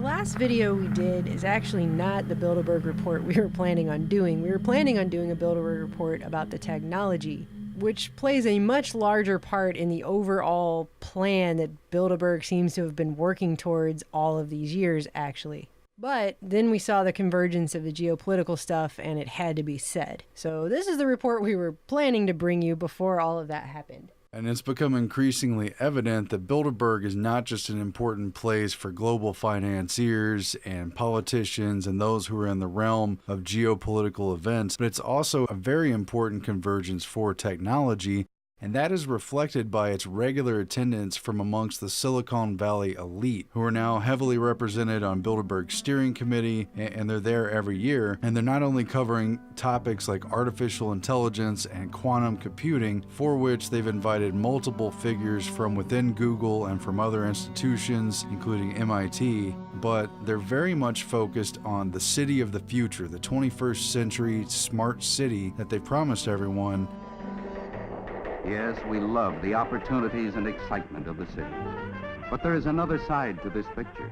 The last video we did is actually not the Bilderberg report we were planning on doing. We were planning on doing a Bilderberg report about the technology, which plays a much larger part in the overall plan that Bilderberg seems to have been working towards all of these years, actually. But then we saw the convergence of the geopolitical stuff, and it had to be said. So this is the report we were planning to bring you before all of that happened. And it's become increasingly evident that Bilderberg is not just an important place for global financiers and politicians and those who are in the realm of geopolitical events, but it's also a very important convergence for technology, and that is reflected by its regular attendance from amongst the Silicon Valley elite, who are now heavily represented on Bilderberg's steering committee, and they're there every year. And they're not only covering topics like artificial intelligence and quantum computing, for which they've invited multiple figures from within Google and from other institutions, including MIT, but they're very much focused on the city of the future, the 21st century smart city that they promised everyone. Yes, we love the opportunities and excitement of the city. But there is another side to this picture.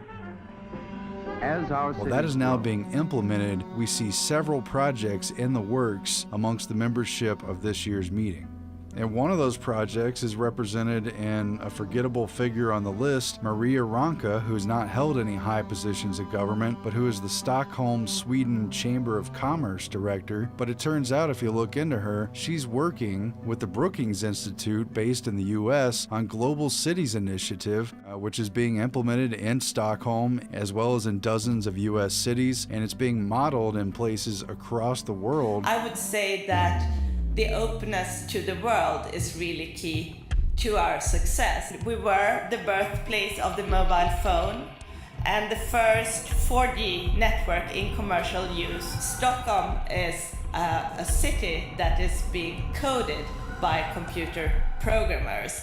As our Well, that is now being implemented. We see several projects in the works amongst the membership of this year's meeting. And one of those projects is represented in a forgettable figure on the list, Maria Ranka, who has not held any high positions in government, but who is the Stockholm, Sweden Chamber of Commerce director. But it turns out, if you look into her, she's working with the Brookings Institute based in the US on Global Cities Initiative, which is being implemented in Stockholm as well as in dozens of US cities, and it's being modeled in places across the world. I would say that the openness to the world is really key to our success. We were the birthplace of the mobile phone and the first 4G network in commercial use. Stockholm is a city that is being coded by computer programmers.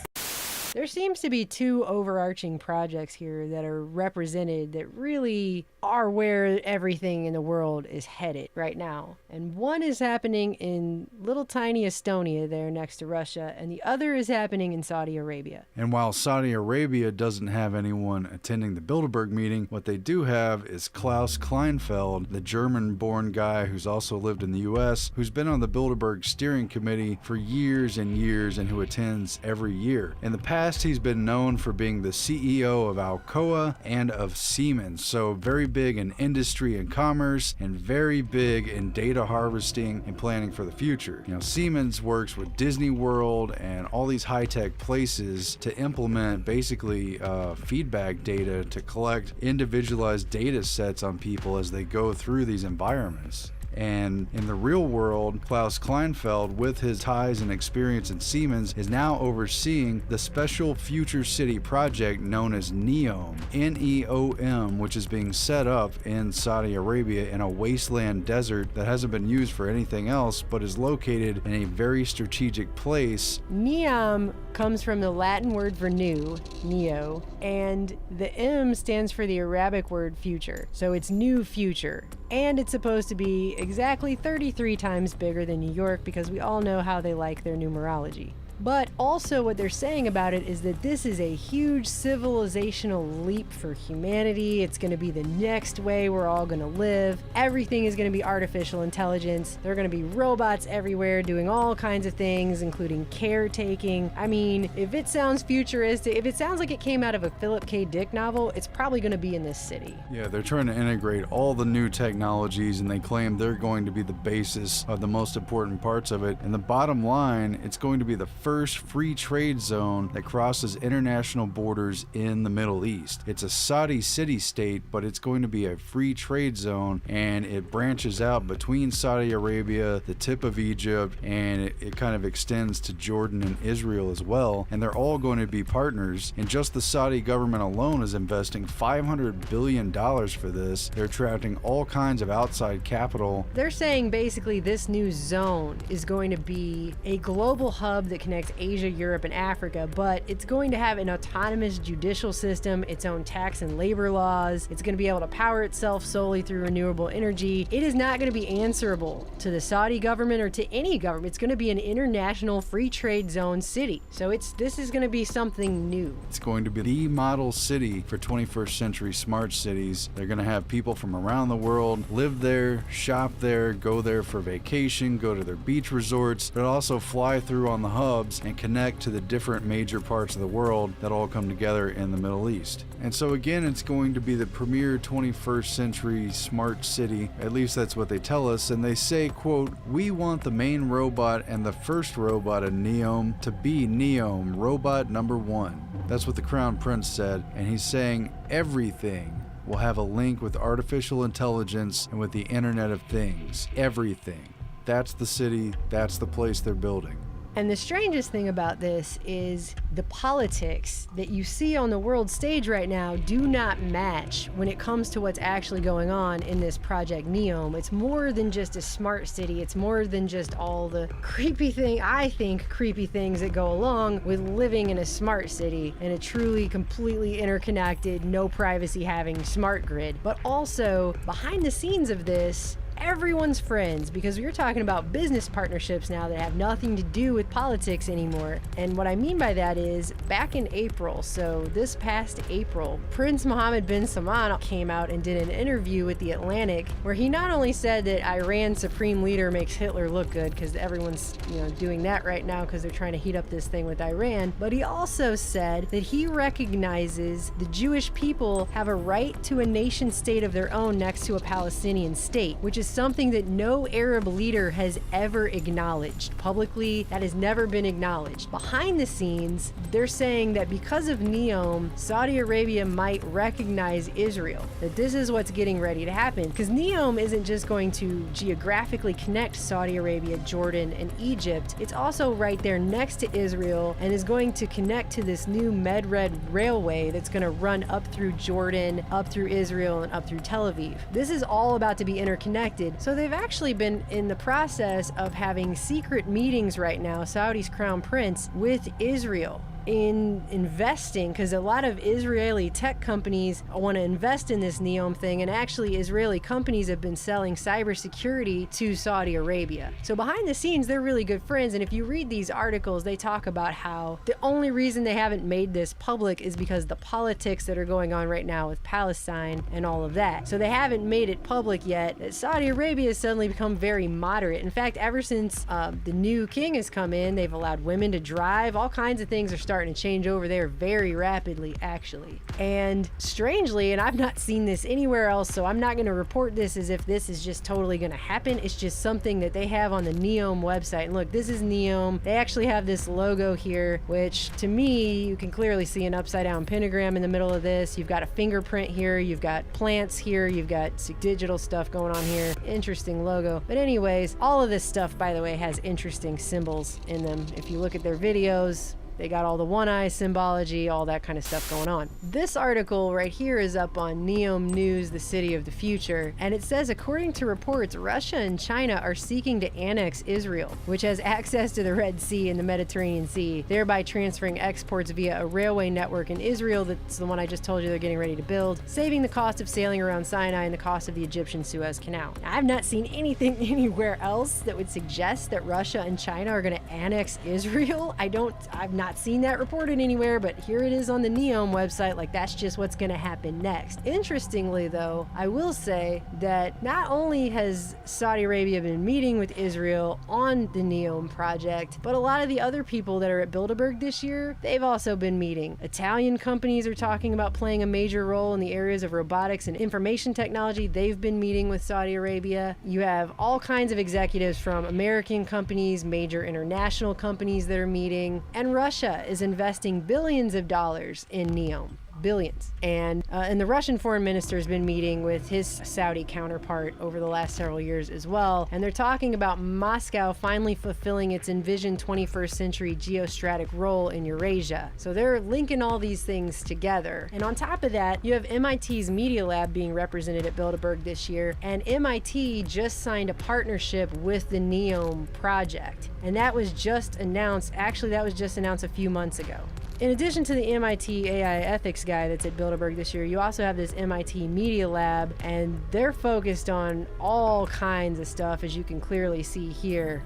There seems to be two overarching projects here that are represented that really are where everything in the world is headed right now. And one is happening in little tiny Estonia there next to Russia, and the other is happening in Saudi Arabia. And while Saudi Arabia doesn't have anyone attending the Bilderberg meeting, what they do have is Klaus Kleinfeld, the German-born guy who's also lived in the US, who's been on the Bilderberg steering committee for years and years and who attends every year. In the past, he's been known for being the CEO of Alcoa and of Siemens, so very big in industry and commerce and very big in data harvesting and planning for the future. You know, Siemens works with Disney World and all these high-tech places to implement basically feedback data to collect individualized data sets on people as they go through these environments. And in the real world, Klaus Kleinfeld, with his ties and experience in Siemens, is now overseeing the Special Future City project known as NEOM, N-E-O-M, which is being set up in Saudi Arabia in a wasteland desert that hasn't been used for anything else, but is located in a very strategic place. NEOM comes from the Latin word for new, neo, and the M stands for the Arabic word future. So it's new future. And it's supposed to be exactly 33 times bigger than New York because we all know how they like their numerology. But also what they're saying about it is that this is a huge civilizational leap for humanity. It's going to be the next way we're all going to live. Everything is going to be artificial intelligence. There are going to be robots everywhere doing all kinds of things, including caretaking. I mean, if it sounds futuristic, if it sounds like it came out of a Philip K. Dick novel, it's probably going to be in this city. Yeah, they're trying to integrate all the new technologies, and they claim they're going to be the basis of the most important parts of it. And the bottom line, it's going to be the first free trade zone that crosses international borders in the Middle East. It's a Saudi city-state, but it's going to be a free trade zone, and it branches out between Saudi Arabia, the tip of Egypt, and it kind of extends to Jordan and Israel as well. And they're all going to be partners. And just the Saudi government alone is investing $500 billion for this. They're attracting all kinds of outside capital. They're saying basically this new zone is going to be a global hub that connects connects Asia, Europe, and Africa, but it's going to have an autonomous judicial system, its own tax and labor laws. It's going to be able to power itself solely through renewable energy. It is not going to be answerable to the Saudi government or to any government. It's going to be an international free trade zone city. So this is going to be something new. It's going to be the model city for 21st century smart cities. They're going to have people from around the world live there, shop there, go there for vacation, go to their beach resorts, but also fly through on the hubs and connect to the different major parts of the world that all come together in the Middle East. And so again, it's going to be the premier 21st century smart city. At least that's what they tell us. And they say, quote, "We want the main robot and the first robot in Neom to be Neom, robot number 1. That's what the Crown Prince said. And he's saying everything will have a link with artificial intelligence and with the Internet of Things. Everything. That's the city. That's the place they're building. And the strangest thing about this is the politics that you see on the world stage right now do not match when it comes to what's actually going on in this Project Neom. It's more than just a smart city. It's more than just all the creepy things that go along with living in a smart city and a truly completely interconnected, no privacy having smart grid. But also behind the scenes of this, everyone's friends, because we're talking about business partnerships now that have nothing to do with politics anymore. And what I mean by that is back in April, so this past April, Prince Mohammed bin Salman came out and did an interview with The Atlantic where he not only said that Iran's supreme leader makes Hitler look good, because everyone's doing that right now because they're trying to heat up this thing with Iran, but he also said that he recognizes the Jewish people have a right to a nation state of their own next to a Palestinian state, which is something that no Arab leader has ever acknowledged. Publicly, that has never been acknowledged. Behind the scenes, they're saying that because of Neom, Saudi Arabia might recognize Israel. That this is what's getting ready to happen. Because Neom isn't just going to geographically connect Saudi Arabia, Jordan, and Egypt. It's also right there next to Israel and is going to connect to this new Medred railway that's going to run up through Jordan, up through Israel, and up through Tel Aviv. This is all about to be interconnected. So they've actually been in the process of having secret meetings right now, Saudi's Crown Prince, with Israel in investing, because a lot of Israeli tech companies want to invest in this Neom thing, and actually Israeli companies have been selling cybersecurity to Saudi Arabia. So behind the scenes, they're really good friends, and if you read these articles, they talk about how the only reason they haven't made this public is because the politics that are going on right now with Palestine and all of that. So they haven't made it public yet that Saudi Arabia has suddenly become very moderate. In fact, ever since the new king has come in, they've allowed women to drive. All kinds of things are starting to change over there very rapidly, actually. And strangely, and I've not seen this anywhere else, so I'm not going to report this as if this is just totally going to happen. It's just something that they have on the Neom website. And look, this is Neom. They actually have this logo here, which to me, you can clearly see an upside down pentagram in the middle of this. You've got a fingerprint here. You've got plants here. You've got digital stuff going on here. Interesting logo. But anyways, all of this stuff, by the way, has interesting symbols in them. If you look at their videos, they got all the one eye symbology, all that kind of stuff going on. This article right here is up on Neom News, the city of the future, and it says, according to reports, Russia and China are seeking to annex Israel, which has access to the Red Sea and the Mediterranean Sea, thereby transferring exports via a railway network in Israel. That's the one I just told you they're getting ready to build, saving the cost of sailing around Sinai and the cost of the Egyptian Suez Canal. Now, I've not seen anything anywhere else that would suggest that Russia and China are going to annex Israel. I've not seen that reported anywhere, but here it is on the Neom website, like that's just what's going to happen next. Interestingly, though, I will say that not only has Saudi Arabia been meeting with Israel on the Neom project, but a lot of the other people that are at Bilderberg this year, they've also been meeting. Italian companies are talking about playing a major role in the areas of robotics and information technology. They've been meeting with Saudi Arabia. You have all kinds of executives from American companies, major international companies that are meeting, and Russia is investing billions of dollars in Neom. billions. And the Russian foreign minister has been meeting with his Saudi counterpart over the last several years as well. And they're talking about Moscow finally fulfilling its envisioned 21st century geostrategic role in Eurasia. So they're linking all these things together. And on top of that, you have MIT's Media Lab being represented at Bilderberg this year. And MIT just signed a partnership with the NEOM project. And that was just announced, actually that was just announced a few months ago. In addition to the MIT AI ethics guy that's at Bilderberg this year, you also have this MIT Media Lab, and they're focused on all kinds of stuff, as you can clearly see here.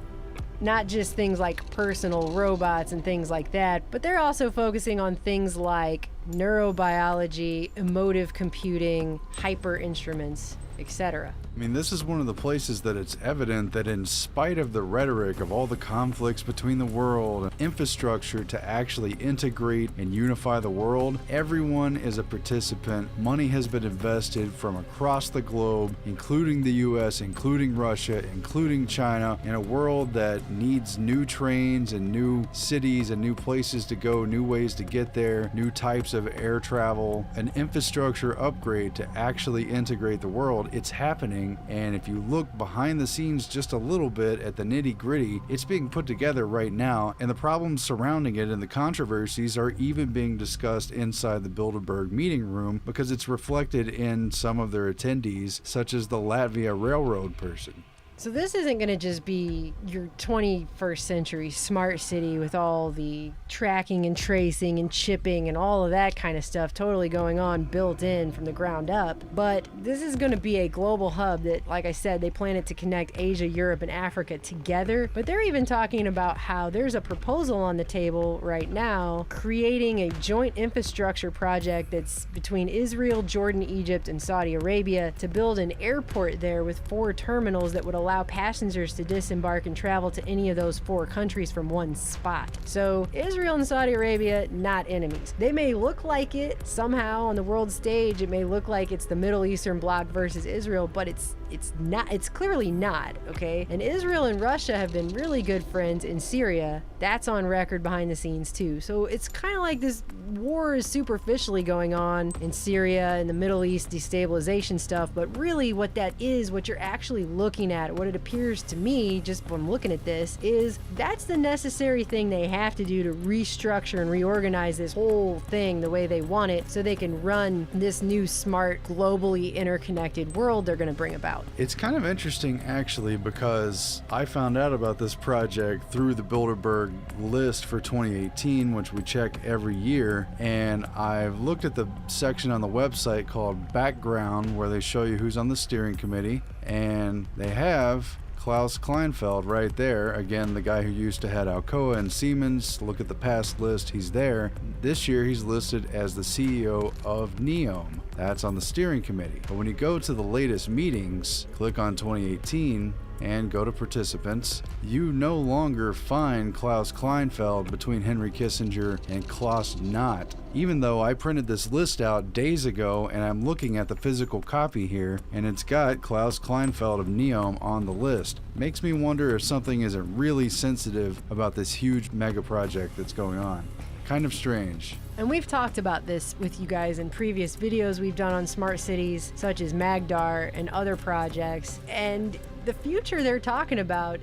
Not just things like personal robots and things like that, but they're also focusing on things like neurobiology, emotive computing, hyper instruments, etc. I mean, this is one of the places that it's evident that in spite of the rhetoric of all the conflicts between the world and infrastructure to actually integrate and unify the world, everyone is a participant. Money has been invested from across the globe, including the US, including Russia, including China, in a world that needs new trains and new cities and new places to go, new ways to get there, new types of air travel, an infrastructure upgrade to actually integrate the world. It's happening. And if you look behind the scenes just a little bit at the nitty-gritty, it's being put together right now, and the problems surrounding it and the controversies are even being discussed inside the Bilderberg meeting room because it's reflected in some of their attendees, such as the Latvia railroad person. So this isn't going to just be your 21st century smart city with all the tracking and tracing and chipping and all of that kind of stuff totally going on built in from the ground up. But this is going to be a global hub that, like I said, they plan it to connect Asia, Europe, and Africa together. But they're even talking about how there's a proposal on the table right now creating a joint infrastructure project that's between Israel, Jordan, Egypt, and Saudi Arabia to build an airport there with 4 terminals that would allow passengers to disembark and travel to any of those 4 countries from one spot. So Israel and Saudi Arabia, not enemies. They may look like it somehow on the world stage. It may look like it's the Middle Eastern bloc versus Israel, but it's not. It's clearly not, okay? And Israel and Russia have been really good friends in Syria. That's on record behind the scenes too. So it's kind of like this war is superficially going on in Syria and the Middle East destabilization stuff, but really what that is, what you're actually looking at, what it appears to me just when looking at this, is that's the necessary thing they have to do to restructure and reorganize this whole thing the way they want it so they can run this new smart, globally interconnected world they're going to bring about. It's kind of interesting actually because I found out about this project through the Bilderberg list for 2018, which we check every year, and I've looked at the section on the website called Background where they show you who's on the steering committee, and they have Klaus Kleinfeld right there. Again, the guy who used to head Alcoa and Siemens. Look at the past list, he's there. This year he's listed as the CEO of NEOM. That's on the steering committee. But when you go to the latest meetings, click on 2018 and go to participants, you no longer find Klaus Kleinfeld between Henry Kissinger and Klaus Knott. Even though I printed this list out days ago and I'm looking at the physical copy here and it's got Klaus Kleinfeld of NEOM on the list. Makes me wonder if something isn't really sensitive about this huge mega project that's going on. Kind of strange. And we've talked about this with you guys in previous videos we've done on smart cities, such as Magdar and other projects. And the future they're talking about,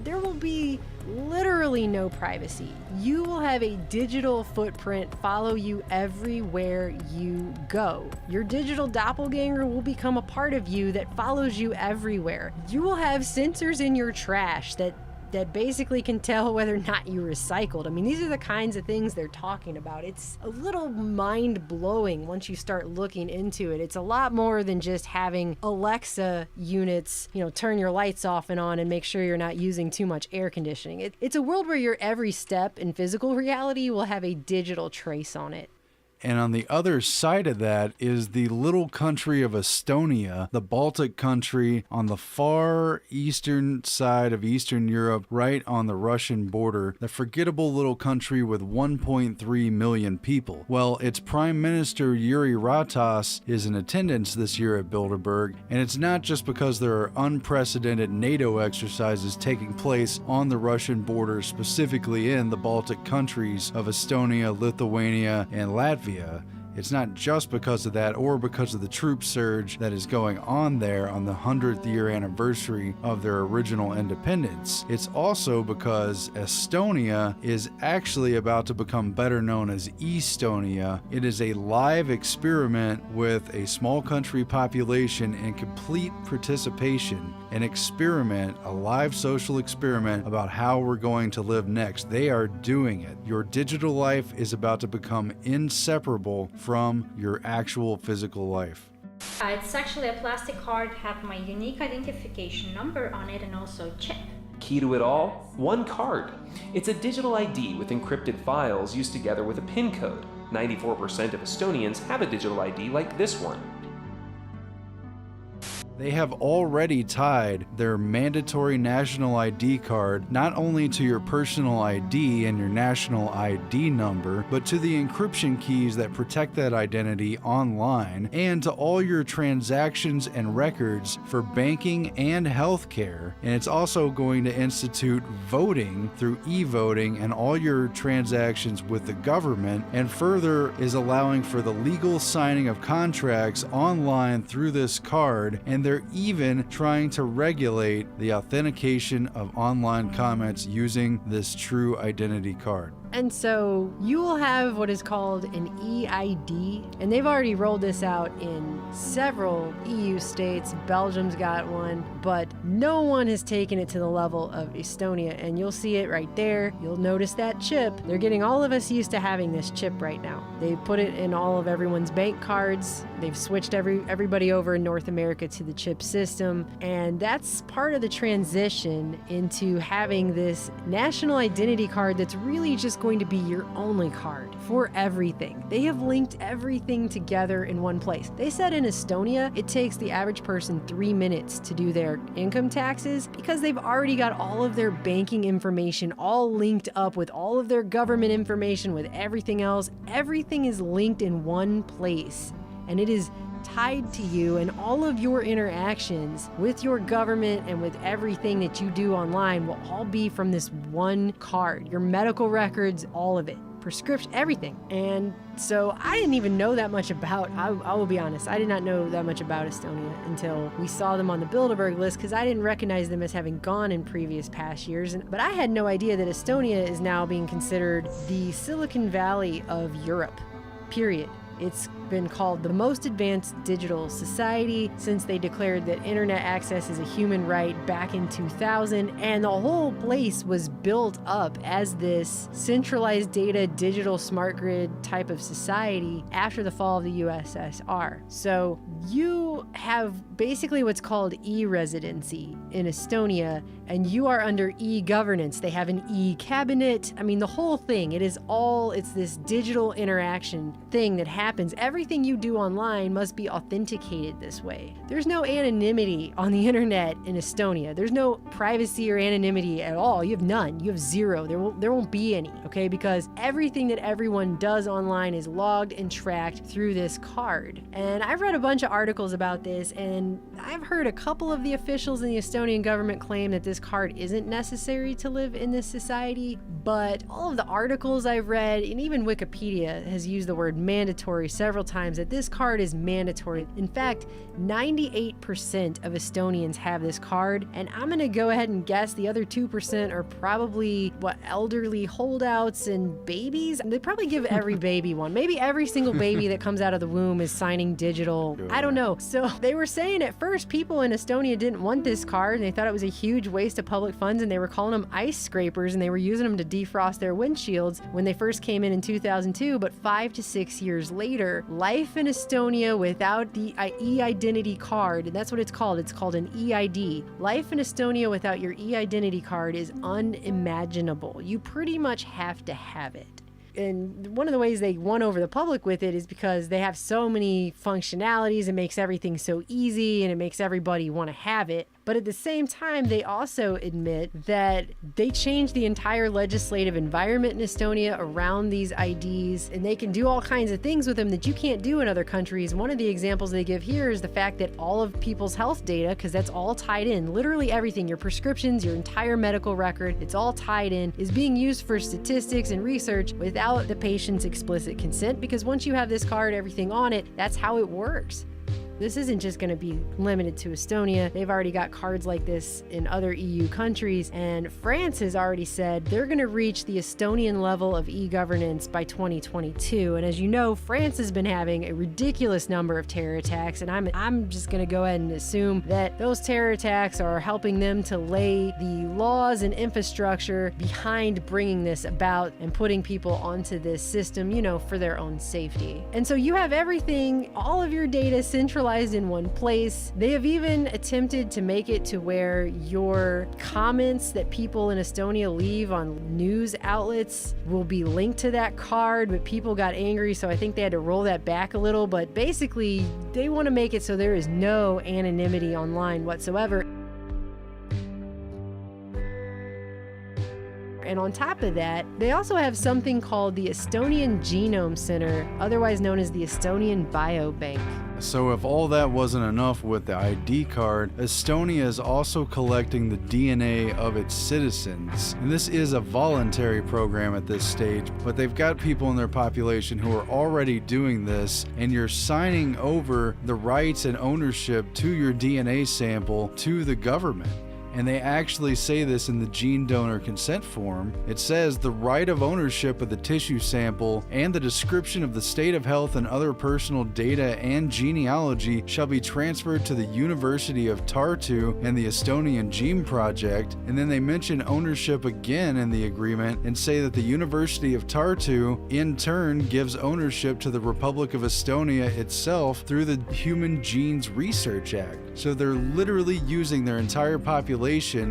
there will be literally no privacy. You will have a digital footprint follow you everywhere you go. Your digital doppelganger will become a part of you that follows you everywhere. You will have sensors in your trash that basically can tell whether or not you recycled. I mean, these are the kinds of things they're talking about. It's a little mind-blowing once you start looking into it. It's a lot more than just having Alexa units, turn your lights off and on and make sure you're not using too much air conditioning. It's a world where your every step in physical reality will have a digital trace on it. And on the other side of that is the little country of Estonia, the Baltic country on the far eastern side of Eastern Europe, right on the Russian border, the forgettable little country with 1.3 million people. Well, its Prime Minister Yuri Ratas is in attendance this year at Bilderberg, and it's not just because there are unprecedented NATO exercises taking place on the Russian border, specifically in the Baltic countries of Estonia, Lithuania, and Latvia. It's not just because of that or because of the troop surge that is going on there on the 100th year anniversary of their original independence. It's also because Estonia is actually about to become better known as Estonia. It is a live experiment with a small country population in complete participation, an experiment, a live social experiment about how we're going to live next. They are doing it. Your digital life is about to become inseparable from your actual physical life. It's actually a plastic card, have my unique identification number on it and also chip. Key to it all? One card. It's a digital ID with encrypted files used together with a PIN code. 94% of Estonians have a digital ID like this one. They have already tied their mandatory national ID card not only to your personal ID and your national ID number, but to the encryption keys that protect that identity online and to all your transactions and records for banking and healthcare. And it's also going to institute voting through e-voting and all your transactions with the government, and further is allowing for the legal signing of contracts online through this card, and they're even trying to regulate the authentication of online comments using this true identity card. And so you will have what is called an EID, and they've already rolled this out in several EU states. Belgium's got one, but no one has taken it to the level of Estonia, and you'll see it right there. You'll notice that chip. They're getting all of us used to having this chip right now. They put it in all of everyone's bank cards. They've switched everybody over in North America to the chip system, and that's part of the transition into having this national identity card that's really just going to be your only card for everything. They have linked everything together in one place. They said in Estonia, it takes the average person 3 minutes to do their income taxes because they've already got all of their banking information all linked up with all of their government information, with everything else. Everything is linked in one place, and it is tied to you, and all of your interactions with your government and with everything that you do online will all be from this one card. Your medical records, all of it, prescription, everything. And so I didn't even know that much about, I will be honest, I did not know that much about Estonia until we saw them on the Bilderberg list, because I didn't recognize them as having gone in previous past years. But I had no idea that Estonia is now being considered the Silicon Valley of Europe, period. It's been called the most advanced digital society since they declared that internet access is a human right back in 2000, and the whole place was built up as this centralized data digital smart grid type of society after the fall of the USSR. So you have basically what's called e-residency in Estonia, and you are under e-governance. They have an e-cabinet. I mean, the whole thing, it's this digital interaction thing that happens. Everything you do online must be authenticated this way. There's no anonymity on the internet in Estonia. There's no privacy or anonymity at all. You have none. You have zero. There won't be any, okay? Because everything that everyone does online is logged and tracked through this card. And I've read a bunch of articles about this, and I've heard a couple of the officials in the Estonian government claim that this card isn't necessary to live in this society, but all of the articles I've read, and even Wikipedia has used the word mandatory several times, that this card is mandatory. In fact, 98% of Estonians have this card, and I'm gonna go ahead and guess the other 2% are probably, elderly holdouts and babies? They probably give every baby one. Maybe every single baby that comes out of the womb is signing digital. I don't know. So they were saying at first people in Estonia didn't want this card, and they thought it was a huge waste of public funds, and they were calling them ice scrapers, and they were using them to defrost their windshields when they first came in 2002. But 5 to 6 years later, life in Estonia without the e-identity card, and that's what it's called an EID. Life in Estonia without your e-identity card is unimaginable. You pretty much have to have it. And one of the ways they won over the public with it is because they have so many functionalities. It makes everything so easy, and it makes everybody want to have it. But at the same time, they also admit that they changed the entire legislative environment in Estonia around these IDs, and they can do all kinds of things with them that you can't do in other countries. One of the examples they give here is the fact that all of people's health data, because that's all tied in, literally everything, your prescriptions, your entire medical record, it's all tied in, is being used for statistics and research without the patient's explicit consent, because once you have this card, everything on it, that's how it works. This isn't just going to be limited to Estonia. They've already got cards like this in other EU countries, and France has already said they're going to reach the Estonian level of e-governance by 2022. And as you know, France has been having a ridiculous number of terror attacks, and I'm just going to go ahead and assume that those terror attacks are helping them to lay the laws and infrastructure behind bringing this about and putting people onto this system, for their own safety. And so you have everything, all of your data centralized in one place. They have even attempted to make it to where your comments that people in Estonia leave on news outlets will be linked to that card, but people got angry, so I think they had to roll that back a little. But basically, they want to make it so there is no anonymity online whatsoever. And on top of that, they also have something called the Estonian Genome Center, otherwise known as the Estonian Biobank. So if all that wasn't enough with the ID card, Estonia is also collecting the DNA of its citizens. And this is a voluntary program at this stage, but they've got people in their population who are already doing this, and you're signing over the rights and ownership to your DNA sample to the government. And they actually say this in the gene donor consent form. It says the right of ownership of the tissue sample and the description of the state of health and other personal data and genealogy shall be transferred to the University of Tartu and the Estonian Gene Project. And then they mention ownership again in the agreement and say that the University of Tartu in turn gives ownership to the Republic of Estonia itself through the Human Genes Research Act. So they're literally using their entire population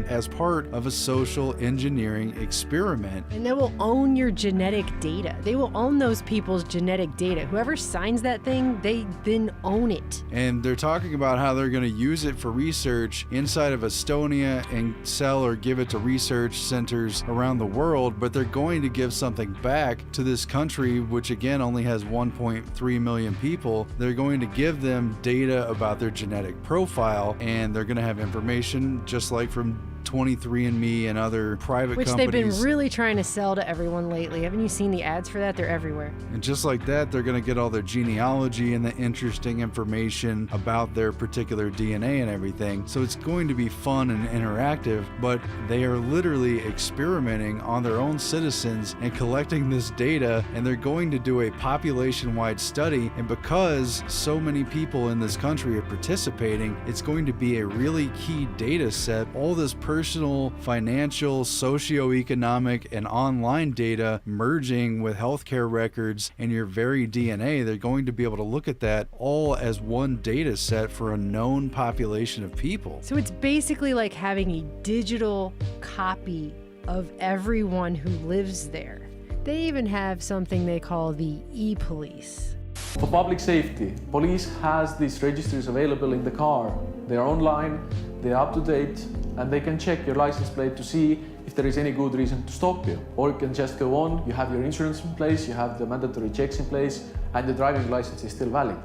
as part of a social engineering experiment. And they will own your genetic data. They will own those people's genetic data. Whoever signs that thing, they then own it. And they're talking about how they're going to use it for research inside of Estonia and sell or give it to research centers around the world, but they're going to give something back to this country, which again only has 1.3 million people. They're going to give them data about their genetic profile, and they're going to have information just like from 23andMe and other private companies. Which they've been really trying to sell to everyone lately. Haven't you seen the ads for that? They're everywhere. And just like that, they're going to get all their genealogy and the interesting information about their particular DNA and everything. So it's going to be fun and interactive, but they are literally experimenting on their own citizens and collecting this data, and they're going to do a population-wide study. And because so many people in this country are participating, it's going to be a really key data set. All this personal, financial, socioeconomic, and online data merging with healthcare records and your very DNA. They're going to be able to look at that all as one data set for a known population of people. So it's basically like having a digital copy of everyone who lives there. They even have something they call the e-police. For public safety, police has these registers available in the car. They are online, they are up to date, and they can check your license plate to see if there is any good reason to stop you. Or you can just go on, you have your insurance in place, you have the mandatory checks in place, and the driving license is still valid.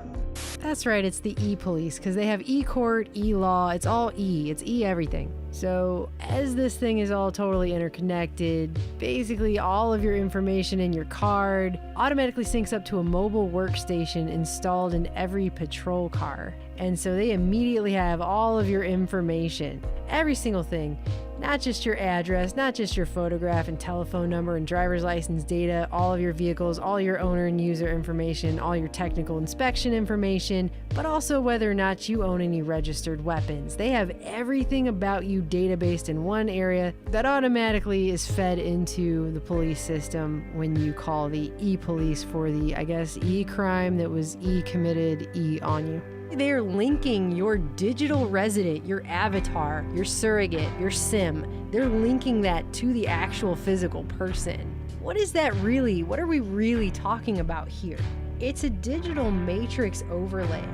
That's right, it's the e-police, because they have e-court, e-law, it's all e, it's e-everything. So as this thing is all totally interconnected, basically all of your information in your card automatically syncs up to a mobile workstation installed in every patrol car. And so they immediately have all of your information, every single thing. Not just your address, not just your photograph and telephone number and driver's license data, all of your vehicles, all your owner and user information, all your technical inspection information, but also whether or not you own any registered weapons. They have everything about you databased in one area that automatically is fed into the police system when you call the e-police for the, e-crime that was e-committed, e-on you. They're linking your digital resident, your avatar, your surrogate, your sim. They're linking that to the actual physical person. What is that really? What are we really talking about here? It's a digital matrix overlay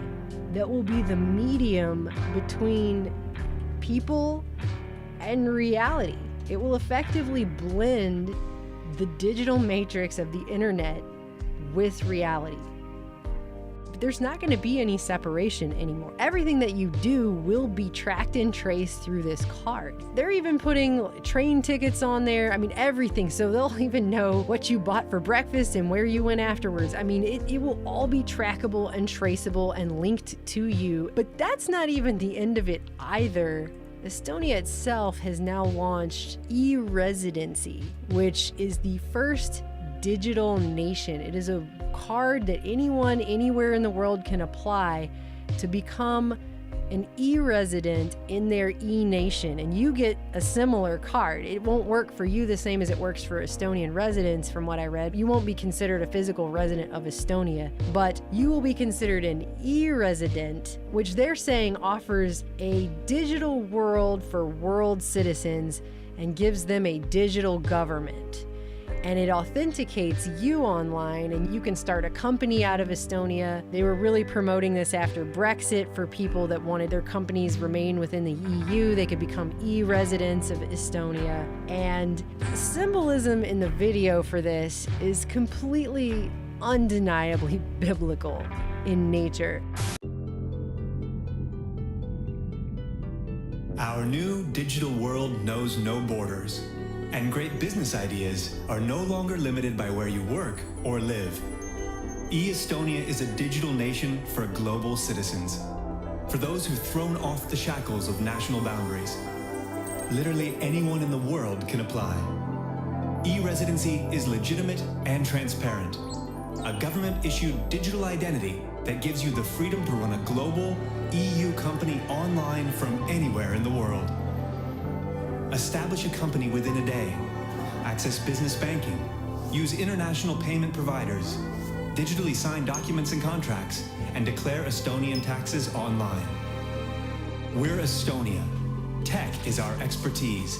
that will be the medium between people and reality. It will effectively blend the digital matrix of the internet with reality. There's not going to be any separation anymore. Everything that you do will be tracked and traced through this card. They're even putting train tickets on there. I mean, everything. So they'll even know what you bought for breakfast and where you went afterwards. I mean, it will all be trackable and traceable and linked to you. But that's not even the end of it either. Estonia itself has now launched e-residency, which is the first digital nation. It is a card that anyone anywhere in the world can apply to become an e-resident in their e-nation, and you get a similar card. It won't work for you the same as it works for Estonian residents. From what I read, you won't be considered a physical resident of Estonia, but you will be considered an e-resident, which they're saying offers a digital world for world citizens and gives them a digital government. And it authenticates you online, and you can start a company out of Estonia. They were really promoting this after Brexit for people that wanted their companies remain within the EU. They could become e-residents of Estonia. And the symbolism in the video for this is completely undeniably biblical in nature. Our new digital world knows no borders. And great business ideas are no longer limited by where you work or live. E-Estonia is a digital nation for global citizens, for those who've thrown off the shackles of national boundaries. Literally anyone in the world can apply. E-residency is legitimate and transparent. A government-issued digital identity that gives you the freedom to run a global EU company online from anywhere in the world. Establish a company within a day, access business banking, use international payment providers, digitally sign documents and contracts, and declare Estonian taxes online. We're Estonia. Tech is our expertise.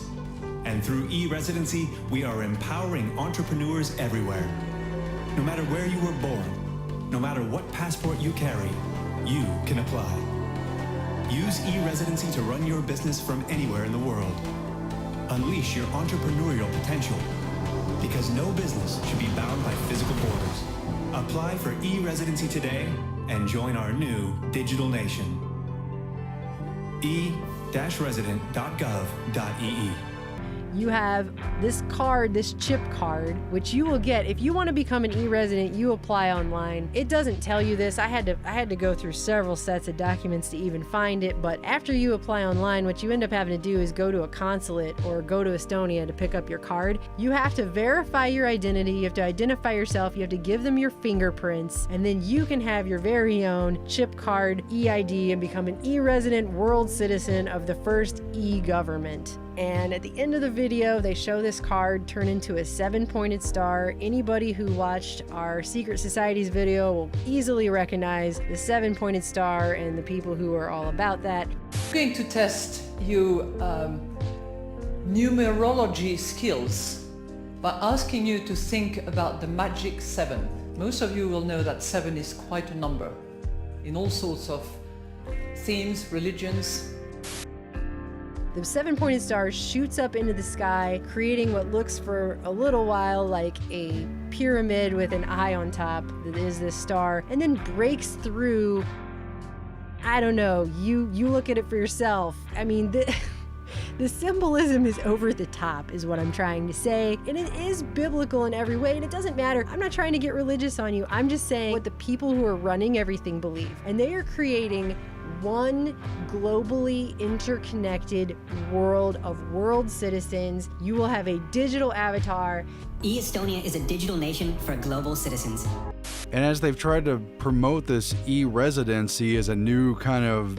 And through e-residency, we are empowering entrepreneurs everywhere. No matter where you were born, no matter what passport you carry, you can apply. Use e-residency to run your business from anywhere in the world. Unleash your entrepreneurial potential, because no business should be bound by physical borders. Apply for e-residency today and join our new digital nation. e-resident.gov.ee. You have this card, this chip card, which you will get if you want to become an e-resident. You apply online. It doesn't tell you this. I had to go through several sets of documents to even find it. But after you apply online, what you end up having to do is go to a consulate or go to Estonia to pick up your card. You have to verify your identity. You have to identify yourself. You have to give them your fingerprints, and then you can have your very own chip card EID and become an e-resident world citizen of the first e-government. And at the end of the video, they show this card turn into a 7-pointed star. Anybody who watched our Secret Societies video will easily recognize the 7-pointed star and the people who are all about that. I'm going to test your numerology skills by asking you to think about the magic 7. Most of you will know that 7 is quite a number in all sorts of themes, religions. The 7-pointed star shoots up into the sky, creating what looks for a little while like a pyramid with an eye on top that is this star, and then breaks through. I don't know, you look at it for yourself. I mean, the symbolism is over the top is what I'm trying to say, and it is biblical in every way, and it doesn't matter. I'm not trying to get religious on you. I'm just saying what the people who are running everything believe, and they are creating one globally interconnected world of world citizens. You will have a digital avatar. E-Estonia is a digital nation for global citizens. And as they've tried to promote this e-residency as a new kind of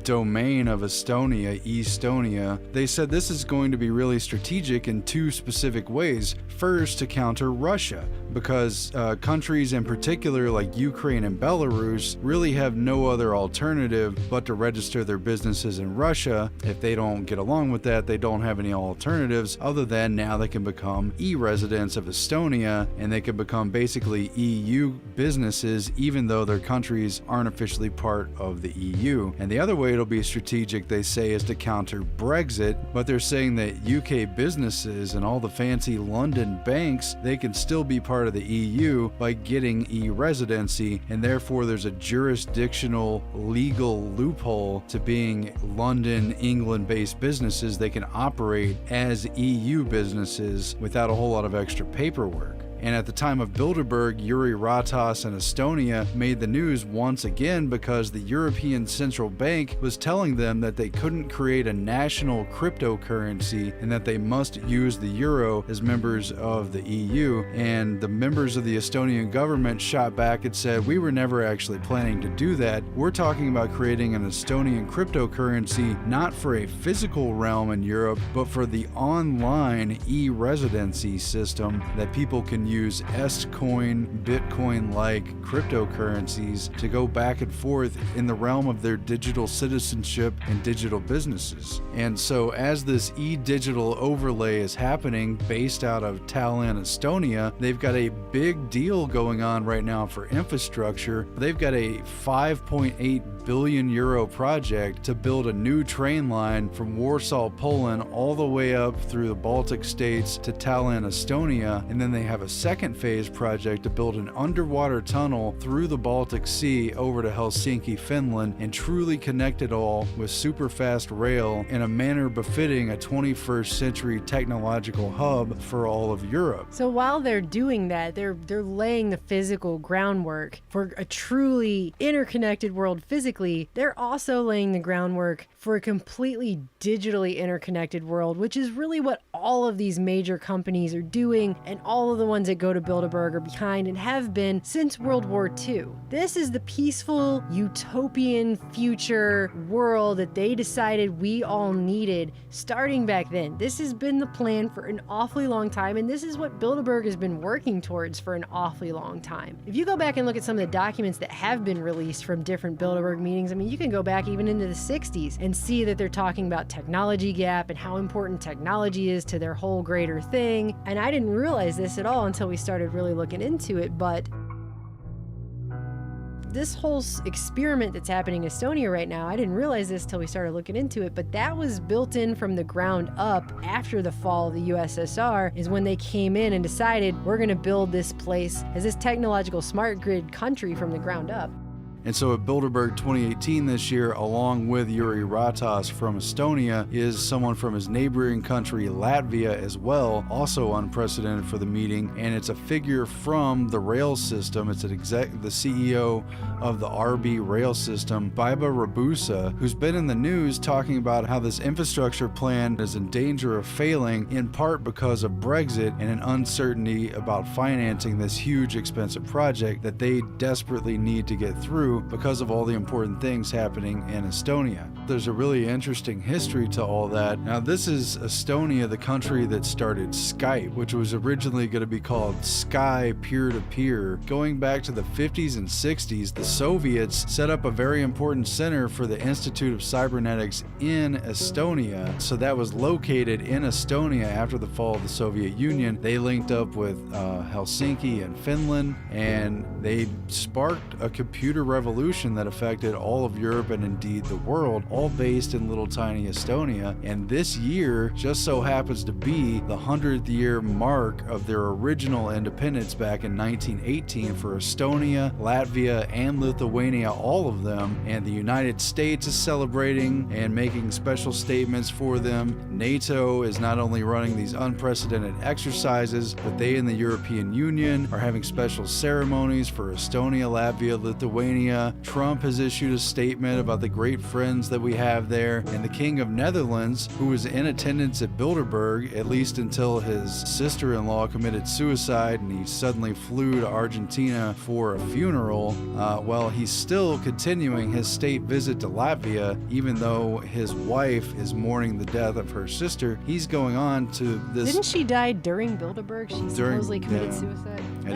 domain of Estonia, Estonia, they said this is going to be really strategic in two specific ways. First, to counter Russia. because countries in particular like Ukraine and Belarus really have no other alternative but to register their businesses in Russia. If they don't get along with that, they don't have any alternatives other than now they can become e-residents of Estonia, and they can become basically EU businesses even though their countries aren't officially part of the EU. And the other way it'll be strategic, they say, is to counter Brexit, but they're saying that UK businesses and all the fancy London banks, they can still be part of the EU by getting e-residency, and therefore there's a jurisdictional legal loophole to being London, England-based businesses. They can operate as EU businesses without a whole lot of extra paperwork. And at the time of Bilderberg, Jüri Ratas and Estonia made the news once again because the European Central Bank was telling them that they couldn't create a national cryptocurrency and that they must use the euro as members of the EU. And the members of the Estonian government shot back and said, we were never actually planning to do that. We're talking about creating an Estonian cryptocurrency not for a physical realm in Europe, but for the online e-residency system that people can use S-coin, Bitcoin-like cryptocurrencies to go back and forth in the realm of their digital citizenship and digital businesses. And so as this e-digital overlay is happening based out of Tallinn, Estonia, they've got a big deal going on right now for infrastructure. They've got a 5.8 billion euro project to build a new train line from Warsaw, Poland, all the way up through the Baltic states to Tallinn, Estonia. And then they have a second phase project to build an underwater tunnel through the Baltic Sea over to Helsinki, Finland, and truly connect it all with super fast rail in a manner befitting a 21st century technological hub for all of Europe. So while they're doing that, they're laying the physical groundwork for a truly interconnected world physically. They're also laying the groundwork for a completely digitally interconnected world, which is really what all of these major companies are doing, and all of the ones that go to Bilderberg are behind and have been since World War II. This is the peaceful, utopian future world that they decided we all needed starting back then. This has been the plan for an awfully long time, and this is what Bilderberg has been working towards for an awfully long time. If you go back and look at some of the documents that have been released from different Bilderberg meetings, I mean, you can go back even into the 60s and see that they're talking about technology gap and how important technology is to their whole greater thing. And I didn't realize this at all until we started really looking into it, but this whole experiment that's happening in Estonia right now, I didn't realize this till we started looking into it, but that was built in from the ground up after the fall of the USSR, is when they came in and decided we're going to build this place as this technological smart grid country from the ground up. And so at Bilderberg 2018 this year, along with Jüri Ratas from Estonia, is someone from his neighboring country, Latvia, as well, also unprecedented for the meeting. And it's a figure from the rail system. It's the CEO of the RB rail system, Baiba Rabusa, who's been in the news talking about how this infrastructure plan is in danger of failing, in part because of Brexit and an uncertainty about financing this huge, expensive project that they desperately need to get through because of all the important things happening in Estonia. There's a really interesting history to all that. Now, this is Estonia, the country that started Skype, which was originally going to be called Sky Peer-to-Peer. Going back to the 50s and 60s, the Soviets set up a very important center for the Institute of Cybernetics in Estonia. So that was located in Estonia after the fall of the Soviet Union. They linked up with Helsinki and Finland, and they sparked a computer revolution that affected all of Europe and indeed the world, all based in little tiny Estonia. And this year just so happens to be the 100th year mark of their original independence back in 1918 for Estonia, Latvia, and Lithuania, all of them. And the United States is celebrating and making special statements for them. NATO is not only running these unprecedented exercises, but they in the European Union are having special ceremonies for Estonia, Latvia, Lithuania. Trump has issued a statement about the great friends that we have there, and the King of Netherlands, who was in attendance at Bilderberg, at least until his sister-in-law committed suicide and he suddenly flew to Argentina for a funeral. Well, he's still continuing his state visit to Latvia, even though his wife is mourning the death of her sister. He's going on to this... Didn't she die during Bilderberg? She supposedly committed suicide? At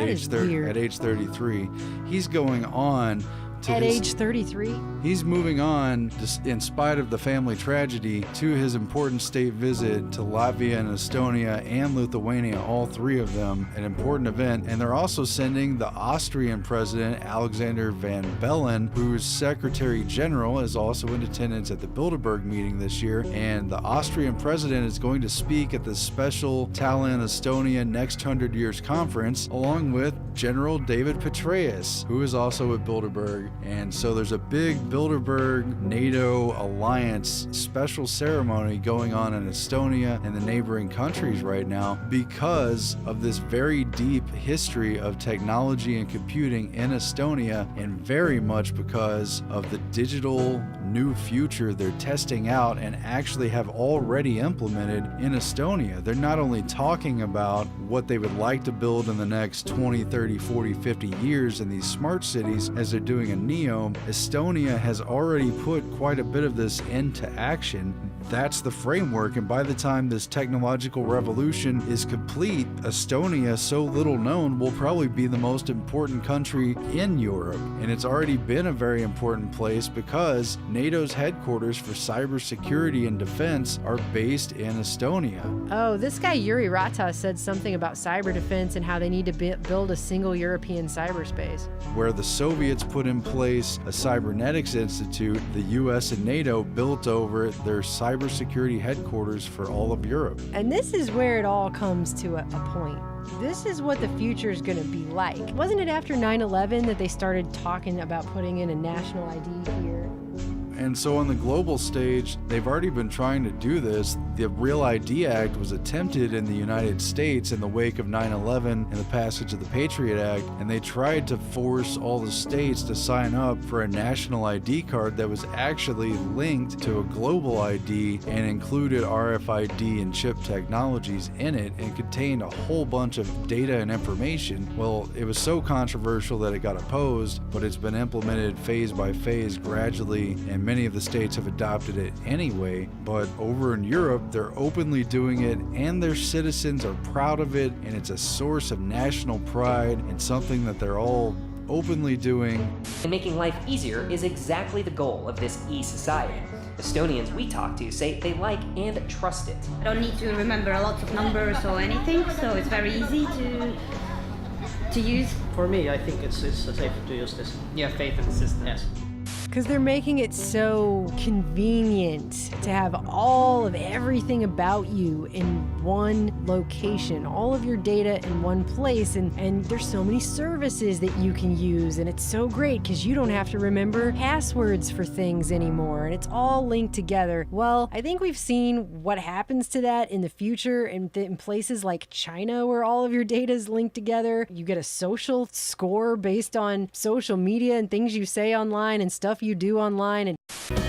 age 33. He's going on to at age 33? He's moving on, in spite of the family tragedy, to his important state visit to Latvia and Estonia and Lithuania, all three of them, an important event. And they're also sending the Austrian president, Alexander Van Bellen, whose Secretary General is also in attendance at the Bilderberg meeting this year. And the Austrian president is going to speak at the special Tallinn, Estonia Next 100 Years conference, along with General David Petraeus, who is also at Bilderberg. And so there's a big Bilderberg NATO alliance special ceremony going on in Estonia and the neighboring countries right now because of this very deep history of technology and computing in Estonia, and very much because of the digital new future they're testing out and actually have already implemented in Estonia. They're not only talking about what they would like to build in the next 20, 30, 40, 50 years in these smart cities as they're doing in NEOM. Estonia has already put quite a bit of this into action. That's the framework, and by the time this technological revolution is complete, Estonia, so little known, will probably be the most important country in Europe. And it's already been a very important place because NATO's headquarters for cybersecurity and defense are based in Estonia. Oh, this guy Yuri Ratas said something about cyber defense and how they need to build a single European cyberspace. Where the Soviets put in place a cybernetics institute, the US and NATO built over their cybersecurity headquarters for all of Europe. And this is where it all comes to a point. This is what the future is going to be like. Wasn't it after 9/11 that they started talking about putting in a national ID here? And so on the global stage, they've already been trying to do this. The Real ID Act was attempted in the United States in the wake of 9/11 and the passage of the Patriot Act, and they tried to force all the states to sign up for a national ID card that was actually linked to a global ID and included RFID and chip technologies in it and contained a whole bunch of data and information. Well, it was so controversial that it got opposed, but it's been implemented phase by phase gradually, and many of the states have adopted it anyway. But over in Europe, they're openly doing it and their citizens are proud of it, and it's a source of national pride and something that they're all openly doing. And making life easier is exactly the goal of this e-society. Estonians we talk to say they like and trust it. I don't need to remember a lot of numbers or anything, so it's very easy to use. For me, I think it's safe to use this. Yeah, faith in the system. Yes. Because they're making it so convenient to have all of everything about you in one location, all of your data in one place, and there's so many services that you can use, and it's so great because you don't have to remember passwords for things anymore, and it's all linked together. Well, I think we've seen what happens to that in the future in places like China, where all of your data is linked together. You get a social score based on social media and things you say online and stuff you do online. And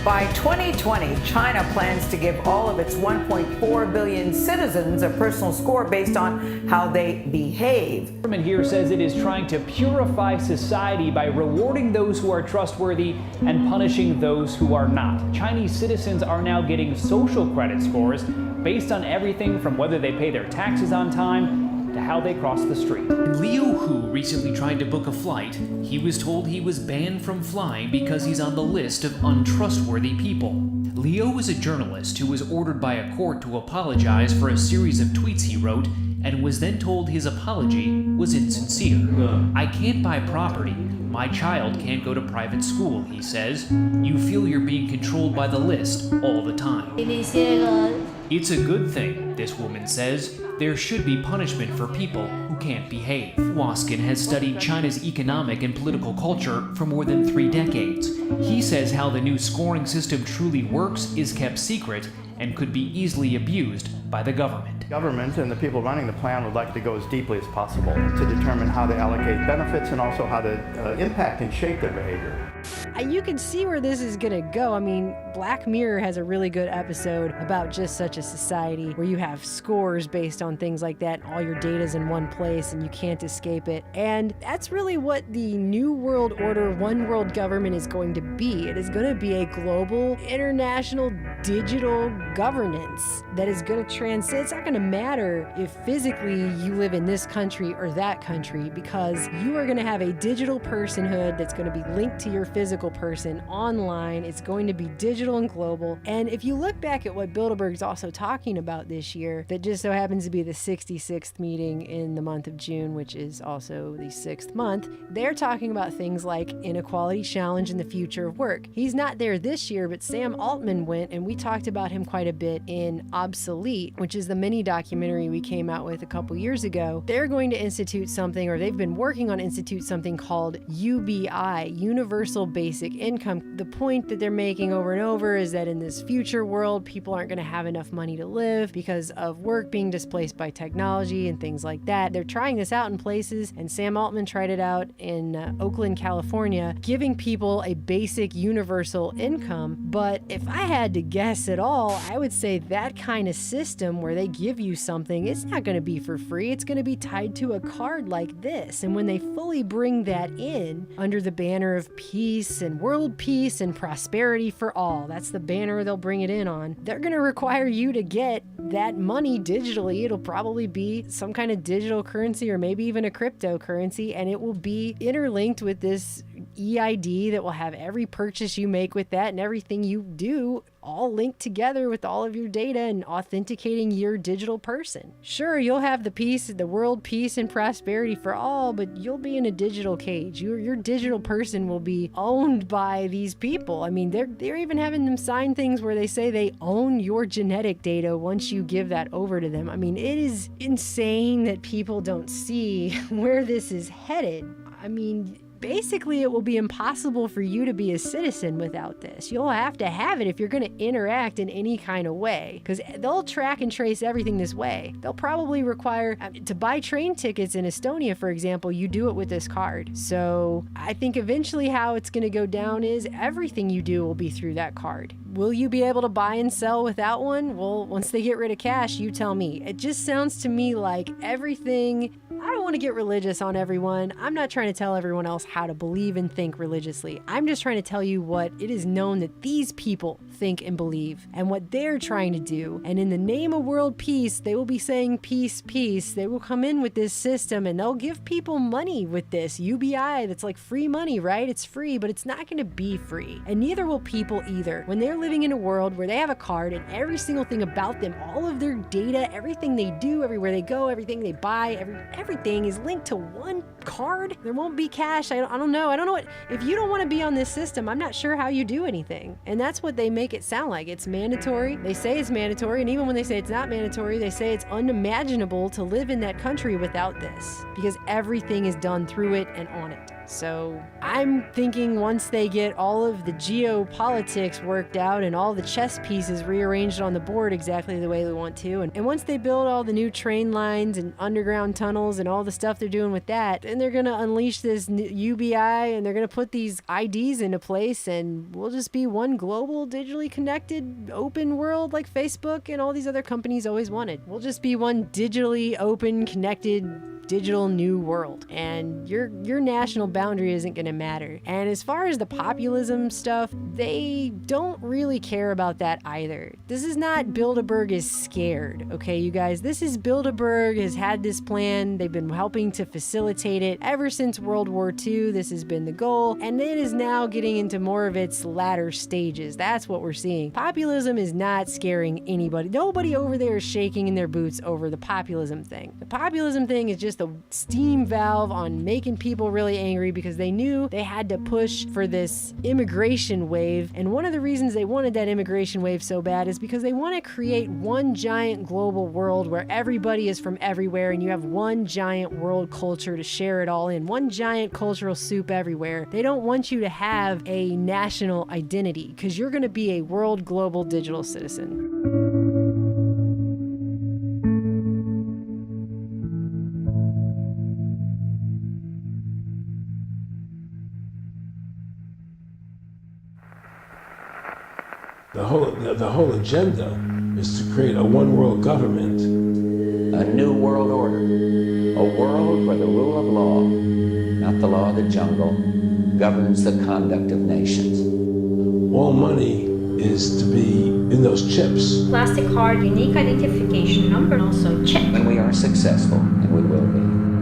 by 2020, China plans to give all of its 1.4 billion citizens a personal score based on how they behave. The government here says it is trying to purify society by rewarding those who are trustworthy and punishing those who are not. Chinese citizens are now getting social credit scores based on everything from whether they pay their taxes on time to how they cross the street. Liu Hu recently tried to book a flight. He was told he was banned from flying because he's on the list of untrustworthy people. Liu is a journalist who was ordered by a court to apologize for a series of tweets he wrote and was then told his apology was insincere. I can't buy property. My child can't go to private school, he says. You feel you're being controlled by the list all the time. It's a good thing, this woman says. There should be punishment for people who can't behave. Waskin has studied China's economic and political culture for more than 3 decades. He says how the new scoring system truly works is kept secret and could be easily abused by the government. Government and the people running the plan would like to go as deeply as possible to determine how they allocate benefits and also how to impact and shape their behavior. you can see where this is gonna go. I mean, Black Mirror has a really good episode about just such a society where you have scores based on things like that, and all your data's in one place and you can't escape it. And that's really what the New World Order, One World Government is going to be. It is going to be a global, international, digital governance that is going to transcend. It's not going to matter if physically you live in this country or that country, because you are going to have a digital personhood that's going to be linked to your physical person online. It's going to be digital and global. And if you look back at what Bilderberg's also talking about this year, that just so happens to be the 66th meeting in the month of June, which is also the 6th month, they're talking about things like inequality challenge and the future of work. He's not there this year, but Sam Altman went, and we talked about him quite a bit in Obsolete, which is the mini documentary we came out with a couple years ago. They're going to institute something, or they've been working on institute something called UBI, Universal Basic Income. The point that they're making over and over is that in this future world, people aren't going to have enough money to live because of work being displaced by technology and things like that. They're trying this out in places, and Sam Altman tried it out in Oakland, California, giving people a basic universal income. But if I had to guess at all, I would say that kind of system where they give you something, it's not going to be for free. It's going to be tied to a card like this. And when they fully bring that in under the banner of peace and world peace and prosperity for all, that's the banner they'll bring it in on, they're going to require you to get that money digitally. It'll probably be some kind of digital currency or maybe even a cryptocurrency, and it will be interlinked with this EID that will have every purchase you make with that and everything you do all linked together with all of your data and authenticating your digital person. Sure, you'll have the peace, the world peace and prosperity for all, but you'll be in a digital cage. Your digital person will be owned by these people. I mean, they're even having them sign things where they say they own your genetic data once you give that over to them. I mean, it is insane that people don't see where this is headed. I mean, basically, it will be impossible for you to be a citizen without this. You'll have to have it if you're going to interact in any kind of way, because they'll track and trace everything this way. They'll probably require to buy train tickets in Estonia, for example, you do it with this card. So I think eventually how it's going to go down is everything you do will be through that card. Will you be able to buy and sell without one? Well, once they get rid of cash, you tell me. It just sounds to me like everything. I don't want to get religious on everyone. I'm not trying to tell everyone else how to believe and think religiously. I'm just trying to tell you what it is known that these people think and believe and what they're trying to do. And in the name of world peace, they will be saying peace, peace. They will come in with this system and they'll give people money with this UBI that's like free money, right? It's free, but it's not going to be free. And neither will people either. When they're living in a world where they have a card and every single thing about them, all of their data, everything they do, everywhere they go, everything they buy, everything is linked to one card. There won't be cash. I don't know. I don't know what. If you don't want to be on this system, I'm not sure how you do anything. And that's what they make it sound like. It's mandatory. They say it's mandatory. And even when they say it's not mandatory, they say it's unimaginable to live in that country without this because everything is done through it and on it. So I'm thinking once they get all of the geopolitics worked out and all the chess pieces rearranged on the board exactly the way they want to, and once they build all the new train lines and underground tunnels and all the stuff they're doing with that, then they're going to unleash this UBI and they're going to put these IDs into place and we'll just be one global, digitally connected, open world like Facebook and all these other companies always wanted. We'll just be one digitally open, connected, digital new world, and your national boundary isn't going to matter. And as far as the populism stuff, they don't really care about that either. This is not Bilderberg is scared, okay, you guys? This is Bilderberg has had this plan. They've been helping to facilitate it ever since World War II. This has been the goal, and it is now getting into more of its latter stages. That's what we're seeing. Populism is not scaring anybody. Nobody over there is shaking in their boots over the populism thing. The populism thing is just a steam valve on making people really angry because they knew they had to push for this immigration wave. And one of the reasons they wanted that immigration wave so bad is because they want to create one giant global world where everybody is from everywhere and you have one giant world culture to share it all in, one giant cultural soup everywhere. They don't want you to have a national identity because you're going to be a world global digital citizen. The whole agenda is to create a one world government. A new world order. A world where the rule of law, not the law of the jungle, governs the conduct of nations. All money is to be in those chips. Plastic card, unique identification number, and also chip. When we are successful, and we will be,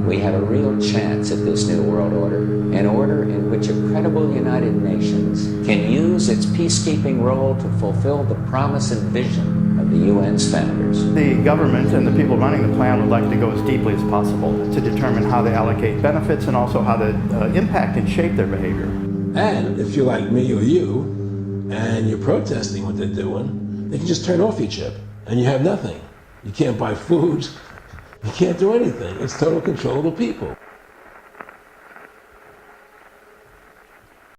we have a real chance at this new world order, an order in which a credible United Nations can use its peacekeeping role to fulfill the promise and vision of the UN's founders. The government and the people running the plan would like to go as deeply as possible to determine how they allocate benefits and also how to impact and shape their behavior. And if you're like me or you, and you're protesting what they're doing, they can just turn off your chip and you have nothing. You can't buy food, you can't do anything. It's total control of the people.